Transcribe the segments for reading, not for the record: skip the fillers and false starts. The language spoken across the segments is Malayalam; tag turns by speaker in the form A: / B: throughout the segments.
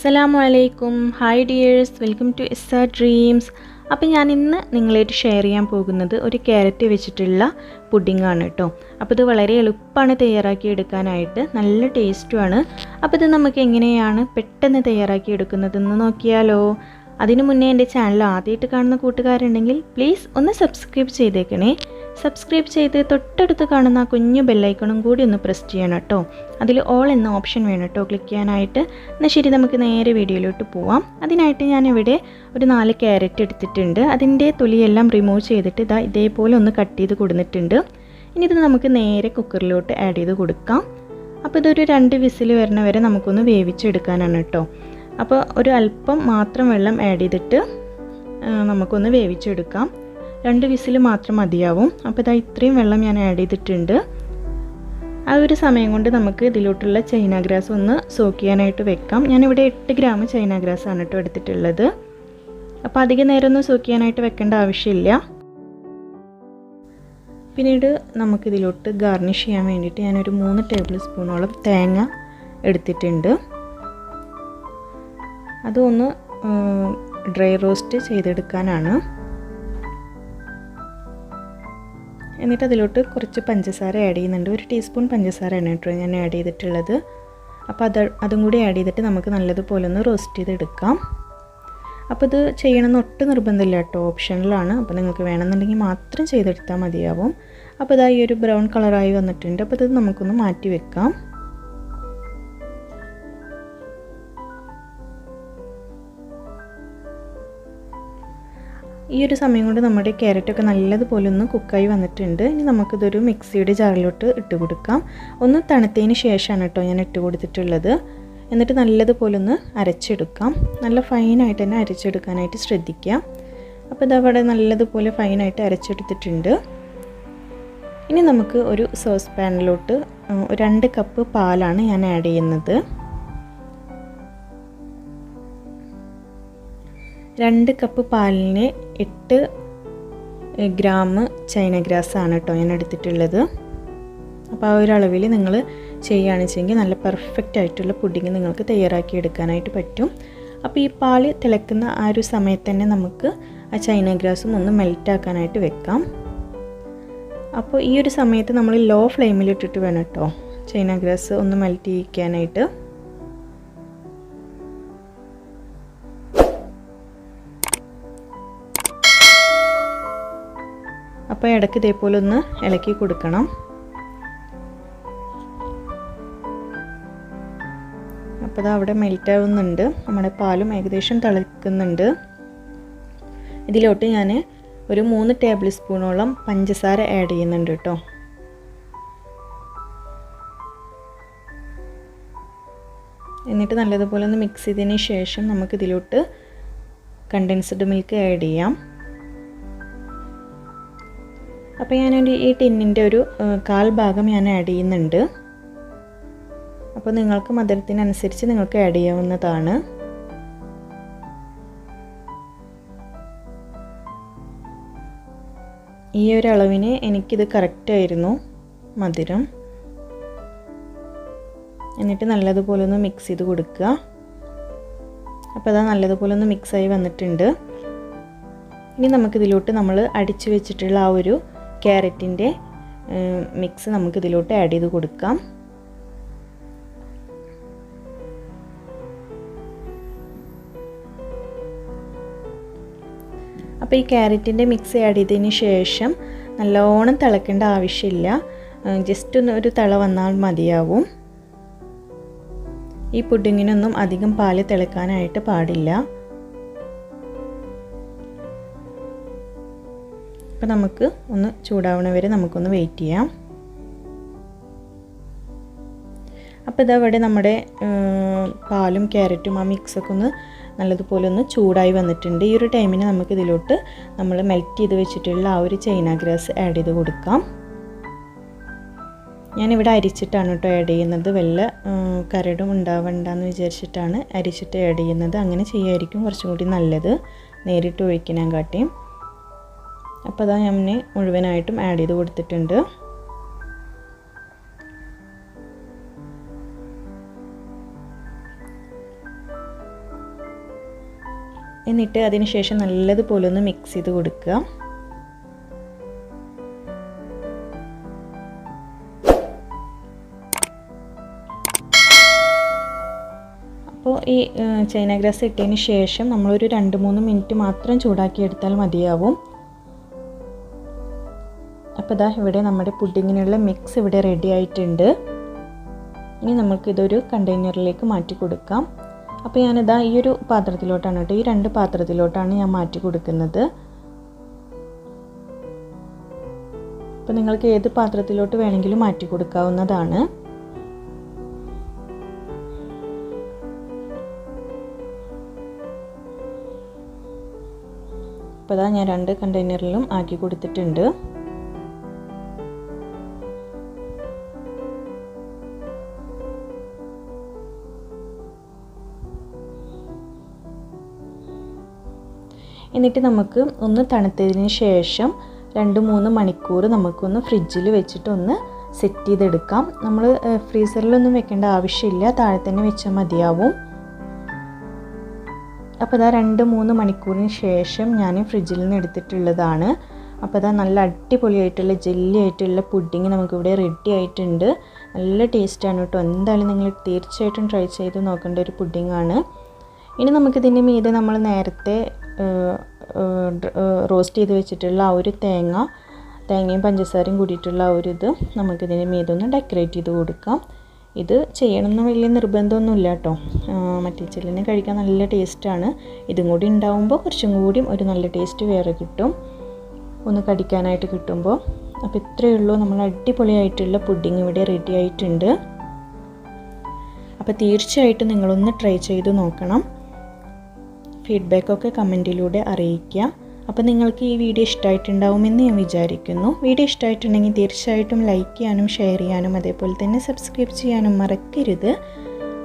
A: അസ്സലാമു അലൈക്കും. Hi dears, welcome to Issa dreams. അപ്പോൾ ഞാൻ ഇന്ന് നിങ്ങളായിട്ട് ഷെയർ ചെയ്യാൻ പോകുന്നത് ഒരു ക്യാരറ്റ് വെച്ചിട്ടുള്ള പുഡിങ്ങാണ് കേട്ടോ. അപ്പോൾ ഇത് വളരെ എളുപ്പമാണ് തയ്യാറാക്കി എടുക്കാനായിട്ട്, നല്ല ടേസ്റ്റുമാണ്. അപ്പോൾ ഇത് നമുക്ക് എങ്ങനെയാണ് പെട്ടെന്ന് തയ്യാറാക്കി എടുക്കുന്നതെന്ന് നോക്കിയാലോ. അതിനു മുന്നേ എൻ്റെ ചാനൽ ആദ്യമായിട്ട് കാണുന്ന കൂട്ടുകാരുണ്ടെങ്കിൽ പ്ലീസ് ഒന്ന് സബ്സ്ക്രൈബ് ചെയ്തേക്കണേ. സബ്സ്ക്രൈബ് ചെയ്ത് തൊട്ടടുത്ത് കാണുന്ന ആ കുഞ്ഞു ബെല്ലൈക്കണും കൂടി ഒന്ന് പ്രസ് ചെയ്യണം കേട്ടോ. അതിൽ ഓൾ എന്ന ഓപ്ഷൻ വേണം കേട്ടോ ക്ലിക്ക് ചെയ്യാനായിട്ട്. എന്നാൽ ശരി, നമുക്ക് നേരെ വീഡിയോയിലോട്ട് പോവാം. അതിനായിട്ട് ഞാനിവിടെ ഒരു 4 ക്യാരറ്റ് എടുത്തിട്ടുണ്ട്. അതിൻ്റെ തൊലിയെല്ലാം റിമൂവ് ചെയ്തിട്ട് ഇതേപോലെ ഒന്ന് കട്ട് ചെയ്ത് കൊടുത്തിട്ടുണ്ട്. ഇനി ഇത് നമുക്ക് നേരെ കുക്കറിലോട്ട് ആഡ് ചെയ്ത് കൊടുക്കാം. അപ്പോൾ ഇതൊരു 2 വിസിൽ വരണ വരെ നമുക്കൊന്ന് വേവിച്ചെടുക്കാനാണ് കേട്ടോ. അപ്പോൾ ഒരു അല്പം മാത്രം വെള്ളം ആഡ് ചെയ്തിട്ട് നമുക്കൊന്ന് വേവിച്ചെടുക്കാം. 2 വിസിൽ മാത്രം മതിയാവും. അപ്പോൾ ഇത്രയും വെള്ളം ഞാൻ ആഡ് ചെയ്തിട്ടുണ്ട്. ആ ഒരു സമയം കൊണ്ട് നമുക്ക് ഇതിലോട്ടുള്ള ചൈന ഗ്രാസ് ഒന്ന് സോക്ക് ചെയ്യാനായിട്ട് വെക്കാം. ഞാനിവിടെ 8 ഗ്രാം ചൈന ഗ്രാസ് ആണ് കേട്ടോ എടുത്തിട്ടുള്ളത്. അപ്പോൾ അധികം നേരം ഒന്നും സോക്ക് ചെയ്യാനായിട്ട് വെക്കേണ്ട ആവശ്യമില്ല. പിന്നീട് നമുക്കിതിലോട്ട് ഗാർണിഷ് ചെയ്യാൻ വേണ്ടിയിട്ട് ഞാനൊരു 3 ടേബിൾ സ്പൂണോളം തേങ്ങ എടുത്തിട്ടുണ്ട്. അതൊന്ന് ഡ്രൈ റോസ്റ്റ് ചെയ്തെടുക്കാനാണ്. എന്നിട്ട് അതിലോട്ട് കുറച്ച് പഞ്ചസാര ആഡ് ചെയ്യുന്നുണ്ട്. 1 ടീസ്പൂൺ പഞ്ചസാരയാണ് കേട്ടോ ഞാൻ ആഡ് ചെയ്തിട്ടുള്ളത്. അപ്പോൾ അതും കൂടി ആഡ് ചെയ്തിട്ട് നമുക്ക് നല്ലതുപോലെ ഒന്ന് റോസ്റ്റ് ചെയ്തെടുക്കാം. അപ്പോൾ ഇത് ചെയ്യണമെന്ന് ഒട്ടും നിർബന്ധമില്ല കേട്ടോ, ഓപ്ഷനിലാണ്. അപ്പോൾ നിങ്ങൾക്ക് വേണമെന്നുണ്ടെങ്കിൽ മാത്രം ചെയ്തെടുത്താൽ മതിയാവും. അപ്പോൾ ഈ ഒരു ബ്രൗൺ കളറായി വന്നിട്ടുണ്ട്. അപ്പോൾ ഇത് നമുക്കൊന്ന് മാറ്റി വെക്കാം. ഈ ഒരു സമയം കൊണ്ട് നമ്മുടെ ക്യാരറ്റൊക്കെ നല്ലതുപോലെ ഒന്ന് കുക്കായി വന്നിട്ടുണ്ട്. ഇനി നമുക്കിതൊരു മിക്സിയുടെ ജാറിലോട്ട് ഇട്ട് കൊടുക്കാം. ഒന്ന് തണുത്തതിന് ശേഷമാണ് കേട്ടോ ഞാൻ ഇട്ട് കൊടുത്തിട്ടുള്ളത്. എന്നിട്ട് നല്ലതുപോലെ ഒന്ന് അരച്ചെടുക്കാം. നല്ല ഫൈനായിട്ട് തന്നെ അരച്ചെടുക്കാനായിട്ട് ശ്രദ്ധിക്കുക. അപ്പോൾ ഇതവിടെ നല്ലതുപോലെ ഫൈനായിട്ട് അരച്ചെടുത്തിട്ടുണ്ട്. ഇനി നമുക്ക് ഒരു സോസ് പാനിലോട്ട് 2 കപ്പ് പാലാണ് ഞാൻ ആഡ് ചെയ്യുന്നത്. 2 കപ്പ് പാലിന് 8 ഗ്രാം ചൈന ഗ്രാസ് ആണ് കേട്ടോ ഞാൻ എടുത്തിട്ടുള്ളത്. അപ്പോൾ ആ ഒരു അളവിൽ നിങ്ങൾ ചെയ്യുകയാണെന്ന് വെച്ചെങ്കിൽ നല്ല പെർഫെക്റ്റ് ആയിട്ടുള്ള പുഡിങ് നിങ്ങൾക്ക് തയ്യാറാക്കി എടുക്കാനായിട്ട് പറ്റും. അപ്പോൾ ഈ പാല് തിളക്കുന്ന ആ ഒരു സമയത്ത് തന്നെ നമുക്ക് ആ ചൈന ഗ്രാസും ഒന്ന് മെൽറ്റാക്കാനായിട്ട് വെക്കാം. അപ്പോൾ ഈ ഒരു സമയത്ത് നമ്മൾ ലോ ഫ്ലെയിമിലിട്ടിട്ട് വേണം കേട്ടോ ചൈന ഗ്രാസ് ഒന്ന് മെൽറ്റ് ചെയ്യിക്കാനായിട്ട്. അപ്പോൾ ഇടയ്ക്ക് ഇതേപോലെ ഒന്ന് ഇളക്കി കൊടുക്കണം. അപ്പോൾ അവിടെ മെൽറ്റ് ആവുന്നുണ്ട്. നമ്മുടെ പാലും ഏകദേശം തിളക്കുന്നുണ്ട്. ഇതിലോട്ട് ഞാൻ ഒരു 3 ടേബിൾ സ്പൂണോളം പഞ്ചസാര ആഡ് ചെയ്യുന്നുണ്ട് കേട്ടോ. എന്നിട്ട് നല്ലതുപോലെ ഒന്ന് മിക്സ് ചെയ്തതിന് ശേഷം നമുക്കിതിലോട്ട് കണ്ടൻസ്ഡ് മിൽക്ക് ആഡ് ചെയ്യാം. അപ്പോൾ ഞാനൊരു ഈ ടിന്നിൻ്റെ ഒരു 1/4 ഭാഗം ഞാൻ ആഡ് ചെയ്യുന്നുണ്ട്. അപ്പോൾ നിങ്ങൾക്ക് മധുരത്തിനനുസരിച്ച് നിങ്ങൾക്ക് ആഡ് ചെയ്യാവുന്നതാണ്. ഈ ഒരു അളവിന് എനിക്കിത് കറക്റ്റായിരുന്നു മധുരം. എന്നിട്ട് നല്ലതുപോലെ ഒന്ന് മിക്സ് ചെയ്ത് കൊടുക്കുക. അപ്പോൾ നല്ലതുപോലെ ഒന്ന് മിക്സായി വന്നിട്ടുണ്ട്. ഇനി നമുക്കിതിലോട്ട് നമ്മൾ അടിച്ചു വെച്ചിട്ടുള്ള ആ ഒരു ക്യാരറ്റിൻ്റെ മിക്സ് നമുക്കിതിലോട്ട് ആഡ് ചെയ്ത് കൊടുക്കാം. അപ്പോൾ ഈ ക്യാരറ്റിൻ്റെ മിക്സ് ആഡ് ചെയ്തതിന് ശേഷം നല്ലോണം തിളക്കേണ്ട ആവശ്യമില്ല. ജസ്റ്റ് ഒരു തിള വന്നാൽ മതിയാവും. ഈ പുഡിങ്ങിനൊന്നും അധികം പാല് തിളക്കാനായിട്ട് പാടില്ല. അപ്പോൾ നമുക്ക് ഒന്ന് ചൂടാവണ വരെ നമുക്കൊന്ന് വെയിറ്റ് ചെയ്യാം. അപ്പോൾ ഇതവിടെ നമ്മുടെ പാലും ക്യാരറ്റും ആ മിക്സൊക്കെ ഒന്ന് നല്ലതുപോലെ ഒന്ന് ചൂടായി വന്നിട്ടുണ്ട്. ഈ ഒരു ടൈമിന് നമുക്കിതിലോട്ട് നമ്മൾ മെൽറ്റ് ചെയ്ത് വെച്ചിട്ടുള്ള ആ ഒരു ചൈന ഗ്രാസ് ആഡ് ചെയ്ത് കൊടുക്കാം. ഞാനിവിടെ അരിച്ചിട്ടാണ് കേട്ടോ ആഡ് ചെയ്യുന്നത്. വല്ല കരടും ഉണ്ടാവണ്ടെന്ന് വിചാരിച്ചിട്ടാണ് അരിച്ചിട്ട് ആഡ് ചെയ്യുന്നത്. അങ്ങനെ ചെയ്യായിരിക്കും കുറച്ചും കൂടി നല്ലത്, നേരിട്ട് ഒഴിക്കാൻ കാട്ടിയും. അപ്പോൾ ഞാൻ മുഴുവനായിട്ടും ആഡ് ചെയ്ത് കൊടുത്തിട്ടുണ്ട്. എന്നിട്ട് അതിന് ശേഷം നല്ലതുപോലെ ഒന്ന് മിക്സ് ചെയ്ത് കൊടുക്കുക. അപ്പോൾ ഈ ചൈന ഗ്രാസ് ഇട്ടതിന് ശേഷം നമ്മളൊരു 2-3 മിനിറ്റ് മാത്രം ചൂടാക്കി എടുത്താൽ മതിയാവും. അപ്പോൾ ഇതാ ഇവിടെ നമ്മുടെ പുഡിങ്ങിനുള്ള മിക്സ് ഇവിടെ റെഡി ആയിട്ടുണ്ട്. ഇനി നമുക്കിതൊരു കണ്ടെയ്നറിലേക്ക് മാറ്റി കൊടുക്കാം. അപ്പോൾ ഞാനിതാ ഈ ഒരു പാത്രത്തിലോട്ടാണ് കേട്ടോ, ഈ 2 പാത്രത്തിലോട്ടാണ് ഞാൻ മാറ്റി കൊടുക്കുന്നത്. അപ്പോൾ നിങ്ങൾക്ക് ഏത് പാത്രത്തിലോട്ട് വേണമെങ്കിലും മാറ്റി കൊടുക്കാവുന്നതാണ്. അപ്പോൾ ഇതാ ഞാൻ 2 കണ്ടെയ്നറിലും ആക്കി കൊടുത്തിട്ടുണ്ട്. എന്നിട്ട് നമുക്ക് ഒന്ന് തണുത്തതിന് ശേഷം 2-3 മണിക്കൂർ നമുക്കൊന്ന് ഫ്രിഡ്ജിൽ വെച്ചിട്ട് ഒന്ന് സെറ്റ് ചെയ്തെടുക്കാം. നമ്മൾ ഫ്രീസറിലൊന്നും വെക്കേണ്ട ആവശ്യമില്ല, താഴെ തന്നെ വെച്ചാൽ മതിയാവും. അപ്പോൾ ഇതാ 2-3 മണിക്കൂറിന് ശേഷം ഞാൻ ഫ്രിഡ്ജിൽ നിന്ന് എടുത്തിട്ടുള്ളതാണ്. അപ്പോൾ ഇതാ നല്ല അടിപൊളിയായിട്ടുള്ള ജെല്ലി ആയിട്ടുള്ള പുഡിങ് നമുക്കിവിടെ റെഡി ആയിട്ടുണ്ട്. നല്ല ടേസ്റ്റാണ് കേട്ടോ. എന്തായാലും നിങ്ങൾ തീർച്ചയായിട്ടും ട്രൈ ചെയ്ത് നോക്കേണ്ട ഒരു പുഡിങ്ങാണ്. ഇനി നമുക്കിതിൻ്റെ മീതെ നമ്മൾ നേരത്തെ റോസ്റ്റ് ചെയ്ത് വെച്ചിട്ടുള്ള ആ ഒരു തേങ്ങയും പഞ്ചസാരയും കൂടിയിട്ടുള്ള ആ ഒരു ഇത് നമുക്കിതിൻ്റെ മീതെ ഒന്ന് ഡെക്കറേറ്റ് ചെയ്ത് കൊടുക്കാം. ഇത് ചെയ്യണമെന്ന് വലിയ നിർബന്ധമൊന്നുമില്ല കേട്ടോ. മറ്റേ ചില്ലിന് കഴിക്കാൻ നല്ല ടേസ്റ്റാണ്. ഇതും കൂടി ഉണ്ടാവുമ്പോൾ കുറച്ചും കൂടി ഒരു നല്ല ടേസ്റ്റ് വേറെ കിട്ടും, ഒന്ന് കടിക്കാനായിട്ട് കിട്ടുമ്പോൾ. അപ്പോൾ ഇത്രയേ ഉള്ളൂ, നമ്മൾ അടിപൊളിയായിട്ടുള്ള പുഡിങ് ഇവിടെ റെഡി ആയിട്ടുണ്ട്. അപ്പോൾ തീർച്ചയായിട്ടും നിങ്ങളൊന്ന് ട്രൈ ചെയ്ത് നോക്കണം. ഫീഡ്ബാക്കൊക്കെ കമൻറ്റിലൂടെ അറിയിക്കുക. അപ്പോൾ നിങ്ങൾക്ക് ഈ വീഡിയോ ഇഷ്ടമായിട്ടുണ്ടാവുമെന്ന് ഞാൻ വിചാരിക്കുന്നു. വീഡിയോ ഇഷ്ടമായിട്ടുണ്ടെങ്കിൽ തീർച്ചയായിട്ടും ലൈക്ക് ചെയ്യാനും ഷെയർ ചെയ്യാനും അതേപോലെ തന്നെ സബ്സ്ക്രൈബ് ചെയ്യാനും മറക്കരുത്.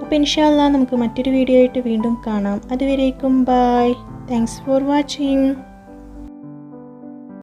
A: അപ്പോൾ ഇൻഷാ അല്ലാഹ് നമുക്ക് മറ്റൊരു വീഡിയോ ആയിട്ട് വീണ്ടും കാണാം. അതുവരേക്കും ബൈ. Thanks for watching.